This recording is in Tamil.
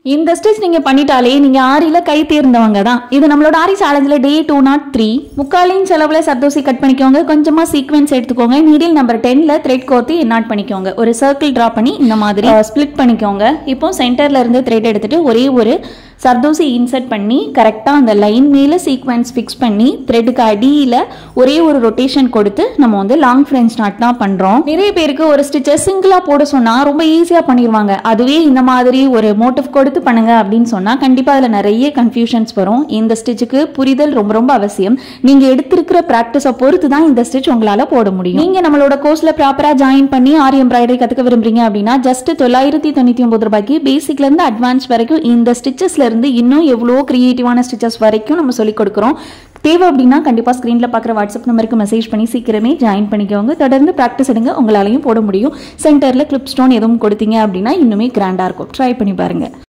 இந்த ஸ்டிச் நீங்க பண்ணிட்டாலே நீங்க ஆரியில கை தேர்ந்தவங்க தான். இது நம்மளோட ஆரி சேலஞ்சில் டே 203. முக்காலின் செலவுல சர்தோசி கட் பண்ணிக்கோங்க. கொஞ்சமா சீக்வென்ஸ் எடுத்துக்கோங்க. நீடில் நம்பர் 10ல த்ரெட் கோர்த்து என்னாட் பண்ணிக்கோங்க. ஒரு சர்க்கிள் டிரா பண்ணி இந்த மாதிரி ஸ்பிளிட் பண்ணிக்கோங்க. இப்போ சென்டர்ல இருந்து த்ரெட் எடுத்துட்டு ஒரே ஒரு சர்தோசி இன்சர்ட் பண்ணி கரெக்டா அந்த லைன் மேல சீக்வென்ஸ் ஃபிக்ஸ் பண்ணி த்ரெட்டுக்கு அடியில ஒரே ஒரு ரொட்டேஷன் கொடுத்து நம்ம வந்து லாங் ஃப்ரெஞ்ச் நாட் தான் பண்றோம். நிறைய பேருக்கு ஒரு ஸ்டிச்சை சிங்கிளா போட சொன்னா ரொம்ப ஈஸியா பண்ணிடுவாங்க. அதுவே இந்த மாதிரி ஒரு மோட்டிவ் கொடுத்து பண்ணுங்க அப்படின்னு சொன்னா கண்டிப்பா அதுல நிறைய கன்ஃபியூஷன்ஸ் வரும். இந்த ஸ்டிச்சுக்கு புரிதல் ரொம்ப ரொம்ப அவசியம். நீங்க எடுத்திருக்கிற பிராக்டிஸை பொறுத்து தான் இந்த ஸ்டிச் உங்களால போட முடியும். நீங்க நம்மளோட கோர்ஸ்ல ப்ராப்பரா ஜாயின் பண்ணி ஆரி எம்ப்ராய்டரி கத்துக்க விரும்புறீங்க அப்படின்னா ஜஸ்ட் 999 ரூபாய்க்கு பேசிக்ல இருந்து அட்வான்ஸ் வரைக்கும் இந்த ஸ்டிச்சஸ்ல இருந்து இன்னும் எவ்வளோ கிரியேட்டிவான ஸ்டிச்சஸ் வரைக்கும் நம்ம சொல்லிக் கொடுக்குறோம். தேவை அப்படின்னா கண்டிப்பா ஸ்கிரீன்ல பாக்குற வாட்ஸ்அப் நம்பருக்கு மெசேஜ் பண்ணி சீக்கிரமே ஜாயின் பண்ணிக்கோங்க. தொடர்ந்து பிராக்டிஸ் எடுங்க, உங்களாலையும் போட முடியும். சென்டர்ல கிளிப் ஸ்டோன் எதுவும் கொடுத்தீங்க அப்படின்னா இன்னுமே கிராண்டா இருக்கும். ட்ரை பண்ணி பாருங்க.